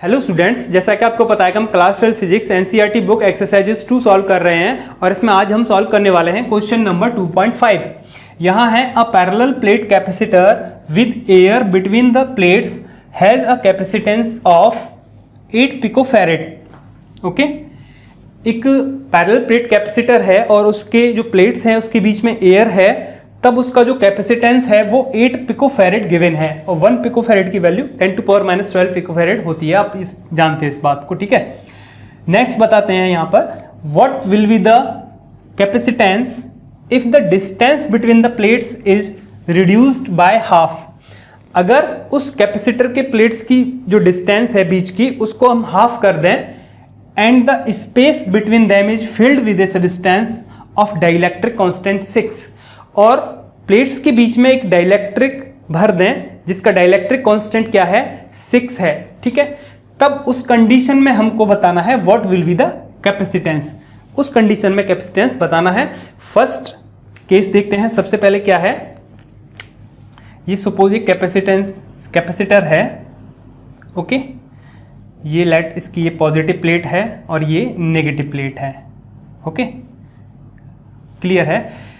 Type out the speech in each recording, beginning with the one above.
Hello students, जैसा कि आपको पता है कि हम class 12 physics NCERT book exercises 2 solve कर रहे हैं और इसमें आज हम सॉल्व करने वाले हैं क्वेश्चन नंबर 2.5। यहाँ है a parallel plate capacitor with air between the plates has a capacitance of 8 picofarad. Okay, एक पैरेलल प्लेट कैपेसिटर है और उसके जो प्लेट्स हैं उसके बीच में एयर है, तब उसका जो कैपेसिटेंस है वो 8 पिकोफैरेड गिवन है और 1 पिकोफैरेड की वैल्यू 10⁻12 पिकोफैरेड होती है। आप जानते हैं इस बात को, ठीक है। नेक्स्ट बताते हैं यहाँ पर what will be the capacitance if the distance between the plates is reduced by half. अगर उस कैपेसिटर के प्लेट्स की जो डिस्टेंस है बीच की उसको हम हाफ कर दें and the space between them is filled with a substance of dielectric constant 6, और प्लेट्स के बीच में एक डाइलेक्ट्रिक भर दें जिसका डाइलेक्ट्रिक कांस्टेंट क्या है, 6 है, ठीक है। तब उस कंडीशन में हमको बताना है what will be the capacitance. उस कंडीशन में कैपेसिटेंस बताना है। फर्स्ट केस देखते हैं। सबसे पहले क्या है, ये सपोज एक कैपेसिटर है, ओके। ये लेट इसकी ये पॉजिटिव प्लेट है और ये नेगेटिव प्लेट है, ओके, क्लियर है।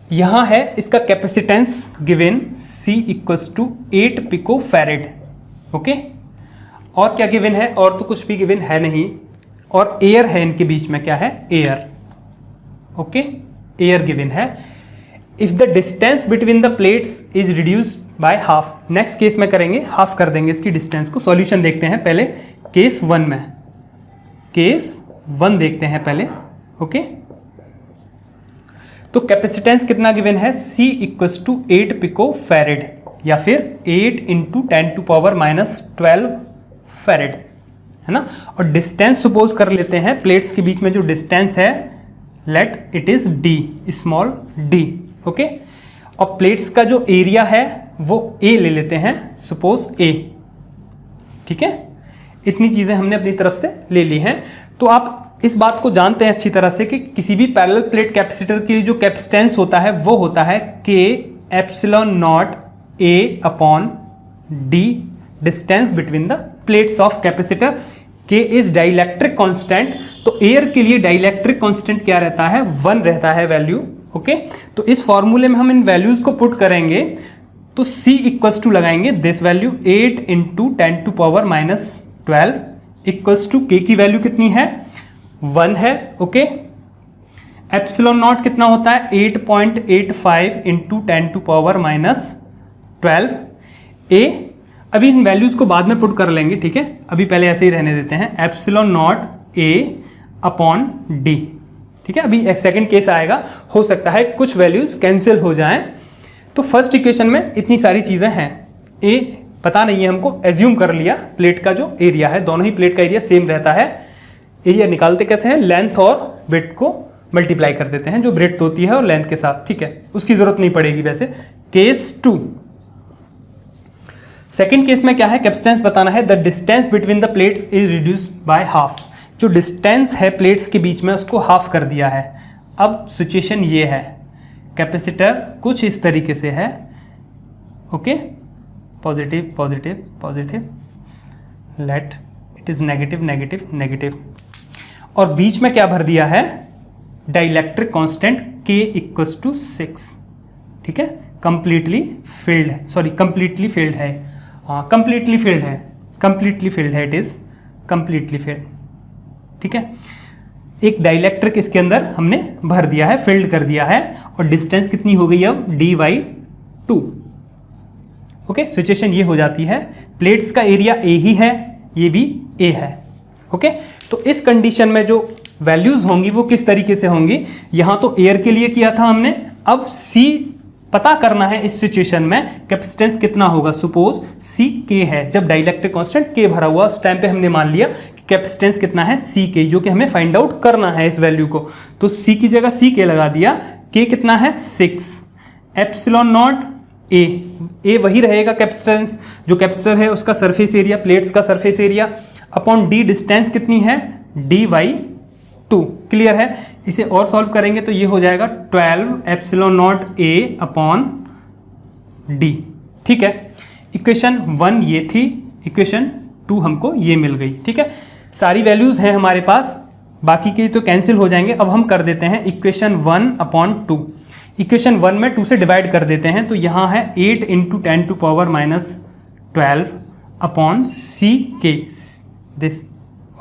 यहां है इसका capacitance given C equals to 8 picofarad, okay. और क्या गिवन है, और तो कुछ भी गिवन है नहीं, और एयर है इनके बीच में, क्या है, एयर, ओके, एयर गिवन है। If the distance between the plates is reduced by half. Next case में करेंगे, हाफ कर देंगे इसकी डिस्टेंस को। सॉल्यूशन देखते हैं पहले केस 1 में। केस 1 देखते हैं पहले, ओके। तो कैपेसिटेंस कितना गिवन है, C इक्वल्स टू 8 पिकोफैरेड या फिर 8 इंटू 10⁻12 फैरेड, है ना। और डिस्टेंस सपोज कर लेते हैं, प्लेट्स के बीच में जो डिस्टेंस है late it is D, small d, okay. और प्लेट्स का जो एरिया है वो A ले लेते हैं, सपोज A, ठीक है। इतनी चीज़ें हमने अपनी तरफ से ले ली हैं। तो आप इस बात को जानते हैं अच्छी तरह से कि किसी भी पैरेलल प्लेट कैपेसिटर के लिए जो कैपेसिटेंस होता है वो होता है K epsilon not A upon D, distance between the plates of capacitor. K is dielectric constant, तो एयर के लिए डाइलेक्ट्रिक कांस्टेंट क्या रहता है, 1 रहता है वैल्यू, ओके। तो इस फॉर्मूले में हम इन वैल्यूज को पुट करेंगे तो C इक्वल्स टू लगाएंगे this value 8 into 10⁻12 equals to K की वैल्यू कितनी है, 1 है, ओके। एप्सिलॉन नॉट कितना होता है, 8.85 इंटू 10⁻12 A। अभी इन वैल्यूज को बाद में पुट कर लेंगे, ठीक है। अभी पहले ऐसे ही रहने देते हैं, epsilon not A upon D, ठीक है। अभी एक सेकेंड केस आएगा, हो सकता है कुछ वैल्यूज कैंसिल हो जाएं। तो फर्स्ट इक्वेशन में इतनी सारी चीजें हैं, A पता नहीं है हमको, एज्यूम कर लिया प्लेट का जो एरिया है, दोनों ही प्लेट का एरिया सेम रहता है। एरिया निकालते कैसे हैं, लेंथ और ब्रेड्थ को मल्टीप्लाई कर देते हैं, जो ब्रेड्थ होती है और लेंथ के साथ, ठीक है। उसकी जरूरत नहीं पड़ेगी वैसे। केस 2, सेकेंड केस में क्या है, कैपेसिटेंस बताना है। The distance between the plates is reduced by half. जो डिस्टेंस है प्लेट्स के बीच में उसको हाफ कर दिया है। अब सिचुएशन ये है, कैपेसिटर कुछ इस तरीके से है, okay, positive positive positive, let it is negative negative negative, और बीच में क्या भर दिया है, dielectric constant K equals to 6, ठीक है। कंप्लीटली फिल्ड है, सॉरी कंप्लीटली फिल्ड है, हाँ कंप्लीटली फिल्ड है, कंप्लीटली फिल्ड है, इट इज कंप्लीटली फिल्ड, ठीक है। एक डाइलेक्ट्रिक इसके अंदर हमने भर दिया है, फिल्ड कर दिया है, और डिस्टेंस कितनी हो गई अब, D/2, ओके। सिचुएशन ये हो जाती है, प्लेट्स का एरिया A ही है, ये भी A है, ओके। तो इस कंडीशन में जो वैल्यूज होंगी वो किस तरीके से होंगी, यहां तो एयर के लिए किया था हमने, अब C पता करना है इस सिचुएशन में कैपेसिटेंस कितना होगा। सपोज C K है, जब डाइलेक्ट्रिक कांस्टेंट K भरा हुआ उस टाइम पे हमने मान लिया कि कैपेसिटेंस कितना है, C K, जो कि हमें फाइंड आउट करना है इस वैल्यू को। तो C की जगह C K लगा दिया, K कितना है, 6, एप्सिलॉन नॉट A वही रहेगा कैपेसिटेंस, जो कैपेसिटर है उसका सरफेस एरिया, प्लेट्स का surface area, upon D, distance कितनी है, D/2, क्लियर है। इसे और सॉल्व करेंगे तो ये हो जाएगा 12 epsilon not A upon D, ठीक है। इक्वेशन 1 ये थी, इक्वेशन 2 हमको ये मिल गई। ठीक है, सारी वैल्यूज़ हैं हमारे पास, बाकी के तो कैंसिल हो जाएंगे। अब हम कर देते हैं इक्वेशन 1/2। इक्वेशन 1 में 2 से डिवाइड कर देते हैं, तो यहाँ है 8 × 10⁻12 अपॉन सी के दिस।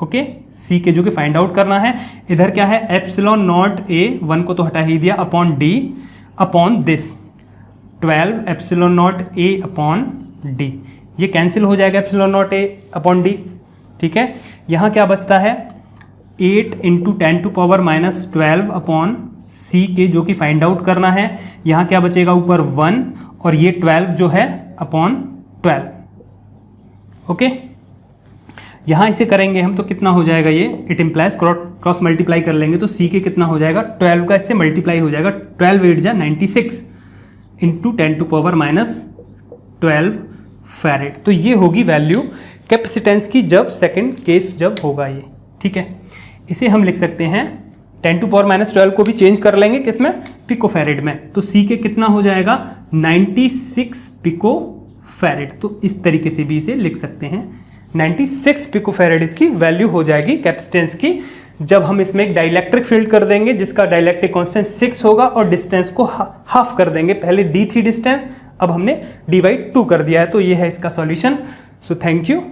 ओके, सी के जो कि फाइंड आउट करना है। इधर क्या है, एप्सिलॉन नॉट ए, 1 को तो हटा ही दिया, upon D upon this 12 epsilon not a upon D. ये कैंसिल हो जाएगा epsilon not a upon D. ठीक है, यहाँ क्या बचता है 8 × 10⁻12 अपॉन सी के जो कि फाइंड आउट करना है। यहाँ क्या बचेगा ऊपर 1 और ये 12 जो है अपॉन 12। ओके, यहाँ इसे करेंगे हम तो कितना हो जाएगा ये, इट इम्प्लाइज क्रॉस मल्टीप्लाई कर लेंगे तो सी के कितना हो जाएगा 12 का इससे मल्टीप्लाई हो जाएगा, 12 8 जा 96 × 10⁻12 फैरेड। तो ये होगी वैल्यू कैपेसिटेंस की जब सेकंड केस जब होगा ये। ठीक है, इसे हम लिख सकते हैं 10⁻12 को भी चेंज कर लेंगे किसमें, पिको फैरेड में, तो सी के कितना हो जाएगा 96 पिको फैरेड। तो इस तरीके से भी इसे लिख सकते हैं, 96 पिको फैरेड इसकी वैल्यू हो जाएगी कैपेसिटेंस की, जब हम इसमें एक डाइलेक्ट्रिक फील्ड कर देंगे जिसका डाइलेक्ट्रिक कांस्टेंट 6 होगा और डिस्टेंस को हाफ कर देंगे। पहले d थी डिस्टेंस, अब हमने d/2 कर दिया है। तो ये है इसका सॉल्यूशन। So thank you.